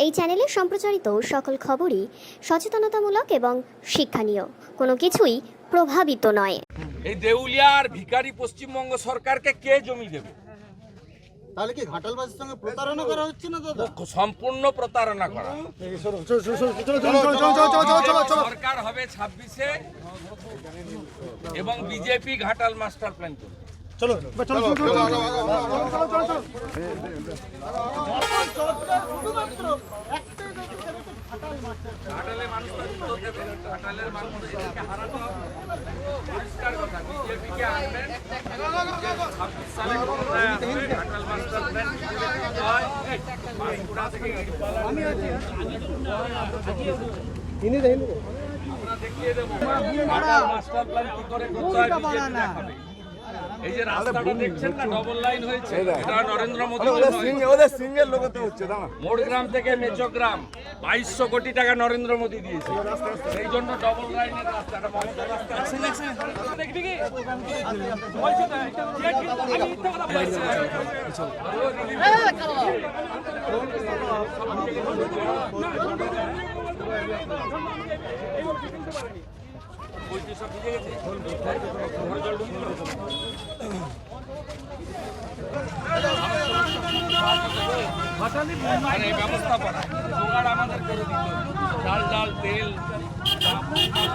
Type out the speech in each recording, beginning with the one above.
এই চ্যানেলে সম্প্রচারিত সকল খবরই সচেতনতামূলক এবং শিক্ষণীয়, কোনো কিছুই প্রভাবিত নয়। এই দেউলিয়ার ভিখারি পশ্চিমবঙ্গ সরকারকে কে জমি দেবে? তাহলে কি ঘাটালবাসীর সঙ্গে প্রতারণা করা হচ্ছে না দাদা? সম্পূর্ণ প্রতারণা করা। সরকার হবে 26-এ এবং বিজেপি ঘাটাল মাস্টার প্ল্যান করবে। ঘাটালের মানুষ ঘাটালের মানুষ এদেরকে হারাতে হবে। পরিষ্কার কথা, বিজেপিকে আনবেন 26 সালে ক্ষমতায় আসবে, ঘাটাল মাস্টার প্ল্যান হয়। বাঁকুড়া থেকে আমরা দেখিয়ে দেবো ঘাটাল মাস্টার প্ল্যান কি করে করতে হয়, বিজেপি দেখাবে। এই যে রাস্তাটা দেখছেন না, ডবল লাইন হয়েছে, এটা নরেন্দ্র মোদী ওদের সিঙ্গেল লোকতে হচ্ছে দাদা। মোড়গ্রাম থেকে মেচগ্রাম 2200 কোটি টাকা নরেন্দ্র মোদী দিয়েছে, সেই জন্য ডবল লাইনের রাস্তাটা মমতা রাস্তা দেখবি কি বলছি তো, আমি মিথ্যা কথা বলছি। সব ভিজে গেছে, এই ব্যবস্থাপনা জোগাড় আমাদের করে দিত। ডাল ডাল তেল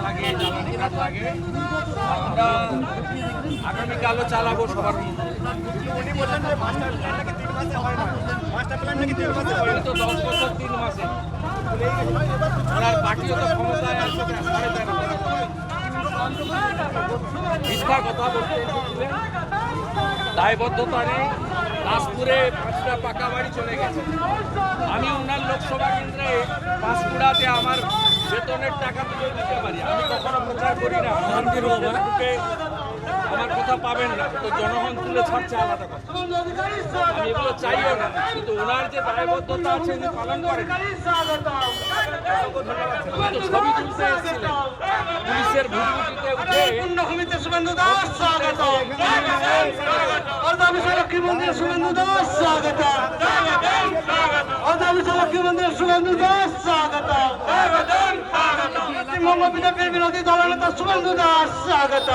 লাগে, জ্বালানি কাঠ লাগে, আমরা আগামীকালও চালাবো সবার মধ্যে। তো 10 বছর 3 মাসে ওনার পার্টিও তো ক্ষমতায় আসবে, মিথ্যা কথা বলতে এসেছিলেন, দায়বদ্ধতা নেই। দাসপুরে 5টা পাকা বাড়ি চলে গেছে। আমি ওনার লোকসভা কেন্দ্রে পাঁশকুড়াতে আমার বেতনের টাকা তুলে দিতে পারি। আমি কখনো প্রচার করি না, আমার কথা পাবেন না, তো জনগণ তুলে ছাড়ছে আলাদা কথা। আমি এগুলো চাইও না, কিন্তু ওনার যে দায়বদ্ধতা আছে উনি পালন করেন। তো ছবি তুলতে এসেছিলেন, পুলিশের ভুটভুটিতে উঠে শুভেন্দু দাস স্বাগত, লক্ষ্মীমন্দির শুভেন্দু দাস স্বাগত, লক্ষ্মীমন্দির শুভেন্দু দাস স্বাগত, পশ্চিমবঙ্গ বিজেপির বিরোধী দলনেতা শুভেন্দু দাস স্বাগত,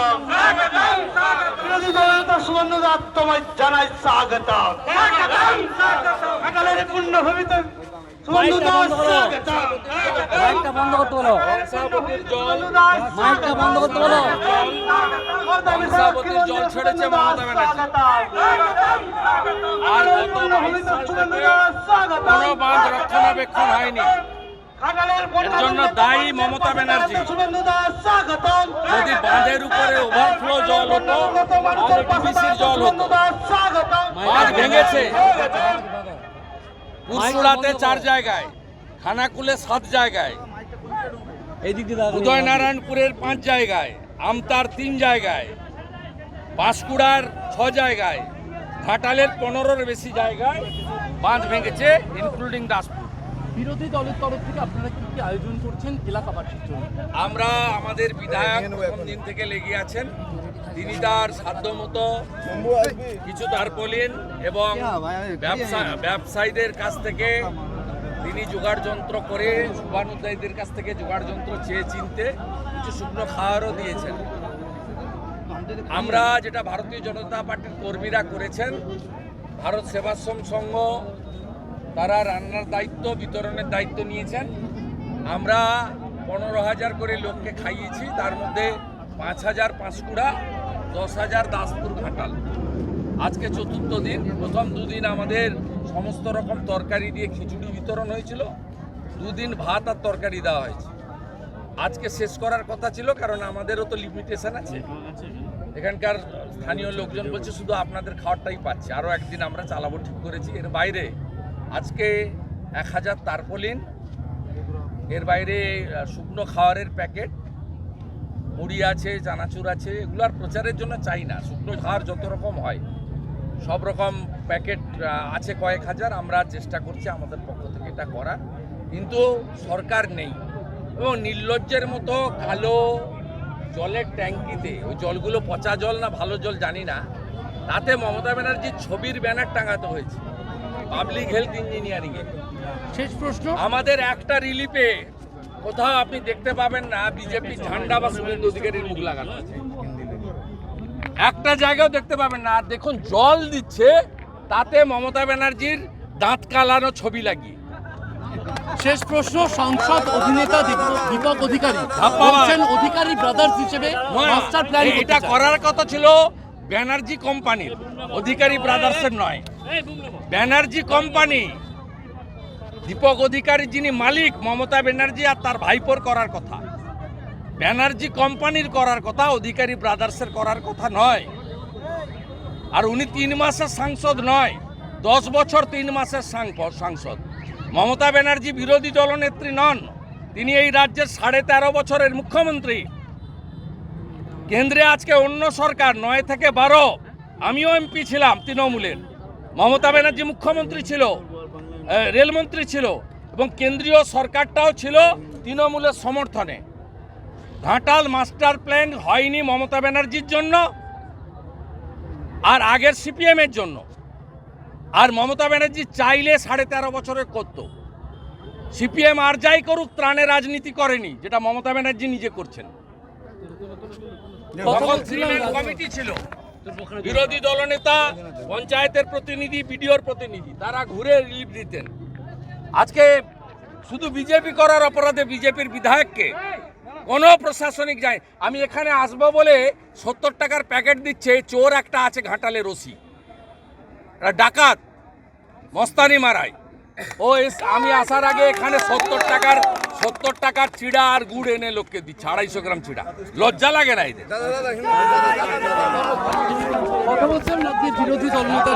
বিরোধী দলনেতা শুভেন্দু দাস তোমায় জানাই স্বাগত। পূর্ণভূমিতে শুভেন্দু দাস স্বাগত। মাইকটা বন্ধ করতে বলো, কংসাবতীর জল, মাইকটা বন্ধ করতে বলো। কংসাবতীর জল ছেড়েছে মমতা ব্যানার্জি। আর গত 22 সাল থেকে কোনো বাঁধ রক্ষণাবেক্ষণ হয়নি, এর জন্য দায়ী মমতা ব্যানার্জি। যদি বাঁধের উপরে ওভারফ্লো জল হতো, তাহলে ডিবিসির জল হতো। বাঁধ ভেঙেছে পুরসুড়াতে 4 জায়গায়, খানাকুলে 7 জায়গায়, উদয়নারায়ণপুরের 5 জায়গায়, আমতার 3 জায়গায়, পাঁশকুড়ার 6 জায়গায়, ঘাটালের 15-এর বেশি জায়গায় বাঁধ ভেঙেছে, ইনক্লুডিং দাসপুর। বিরোধী দলের তরফ থেকে আপনারা কি কি আয়োজন করছেন এলাকাবাসীর জন্য? আমরা আমাদের বিধায়ক প্রথম দিন থেকে লেগে আছেন, তিনি তার সাধ্যমতো কিছু তারপলিন এবং ব্যবসায়ীদের কাছ থেকে তিনি জোগাড় যন্ত্র করে, শুভানুধ্যায়ীদের কাছ থেকে জোগাড় যন্ত্র চেয়ে চিনতে কিছু শুকনো খাওয়ারও দিয়েছেন। আমরা যেটা ভারতীয় জনতা পার্টির কর্মীরা করেছেন, ভারত সেবাশ্রম সংঘ তারা রান্নার দায়িত্ব, বিতরণের দায়িত্ব নিয়েছেন। আমরা 15,000 করে লোককে খাইয়েছি, তার মধ্যে 5,000 পাঁশকুড়া, 10,000 দাসপুর ঘাটাল। আজকে 4র্থ দিন। প্রথম 2 দিন আমাদের সমস্ত রকম তরকারি দিয়ে খিচুড়ি বিতরণ হয়েছিল, 2 দিন ভাত আর তরকারি দেওয়া হয়েছে। আজকে শেষ করার কথা ছিল, কারণ আমাদেরও তো লিমিটেশন আছে। এখানকার স্থানীয় লোকজন বলছে শুধু আপনাদের খাওয়ারটাই পাচ্ছে, আরও একদিন আমরা চালাবো ঠিক করেছি। এর বাইরে আজকে 1000 তারপলিন, এর বাইরে শুকনো খাওয়ারের প্যাকেট, মুড়ি আছে, চানাচুর আছে। এগুলো আর প্রচারের জন্য চাই না, শুকনো খাওয়ার যত রকম হয় সব রকম প্যাকেট আছে কয়েক হাজার। আমরা চেষ্টা করছি আমাদের পক্ষ থেকে এটা করার, কিন্তু সরকার নেই। এবং নির্লজ্জের মতো কালো জলের ট্যাঙ্কিতে, ওই জলগুলো পচা জল না ভালো জল জানি না, তাতে মমতা ব্যানার্জির ছবির ব্যানার টাঙাতে হয়েছে পাবলিক হেলথ ইঞ্জিনিয়ারিংয়ে। শেষ প্রশ্ন, আমাদের একটা রিলিফে কোথাও আপনি দেখতে পাবেন না বিজেপি ঝান্ডা বা শুভেন্দু অধিকারীর মুখ লাগানো আছে, একটা জায়গাও দেখতে পাবেন না। আর দেখুন জল দিচ্ছে, তাতে মমতা ব্যানার্জির দাঁত কালানো ছবি লাগিয়ে। শেষ প্রশ্ন, সাংসদ অভিনেতা দীপক অধিকারী ধাপ্পা বলছেন অধিকারী ব্রাদার্স হিসেবে মাস্টার প্ল্যান এটা করার কথা ছিল ব্যানার্জি কোম্পানির, অধিকারী ব্রাদার্সের নয়। ব্যানার্জি কোম্পানি, দীপক অধিকারী যিনি মালিক, মমতা ব্যানার্জি আর তার ভাইপোর করার কথা। ব্যানার্জি কোম্পানির করার কথা, অধিকারী ব্রাদার্সের করার কথা নয়। আর উনি 3 মাসের সাংসদ নয়, 10 বছর 3 মাসের সাংসদ। মমতা ব্যানার্জি বিরোধী দলনেত্রী নন, তিনি এই রাজ্যের 13.5 বছরের মুখ্যমন্ত্রী। কেন্দ্রে আজকে অন্য সরকার, 9 থেকে 12, আমিও এমপি ছিলাম তৃণমূলের, মমতা ব্যানার্জি মুখ্যমন্ত্রী ছিল, রেলমন্ত্রী ছিল, এবং কেন্দ্রীয় সরকারটাও ছিল তৃণমূলের সমর্থনে। ঘাটাল মাস্টার প্ল্যান হয়নি মমতা ব্যানার্জির জন্য আর আগের সিপিএমের জন্য। আর মমতা ব্যানার্জি চাইলে 13.5 বছরের করত। সিপিএম আর যাই করুক, ত্রাণের রাজনীতি করেনি, যেটা মমতা ব্যানার্জি নিজে করছেন। তখন কমিটি ছিল, বিরোধী দলনেতা, পঞ্চায়েতের প্রতিনিধি, বিডিওর প্রতিনিধি, তারা ঘুরে রিলিফ দিতেন। আজকে শুধু বিজেপি করার অপরাধে বিজেপির বিধায়ককে কোনো প্রশাসনিক যায়। আমি এখানে আসবো বলে 70 টাকার প্যাকেট দিচ্ছে, চোর একটা আছে ঘাটালে, রশি, ডাকাত, মস্তানি মারায়। আমি আসার আগে এখানে 70 টাকার চিড়া আর গুড় এনে লোককে দিচ্ছে, 250 গ্রাম চিড়া। লজ্জা লাগে না এদের? কথা বলছেন বিরোধী দলনেতা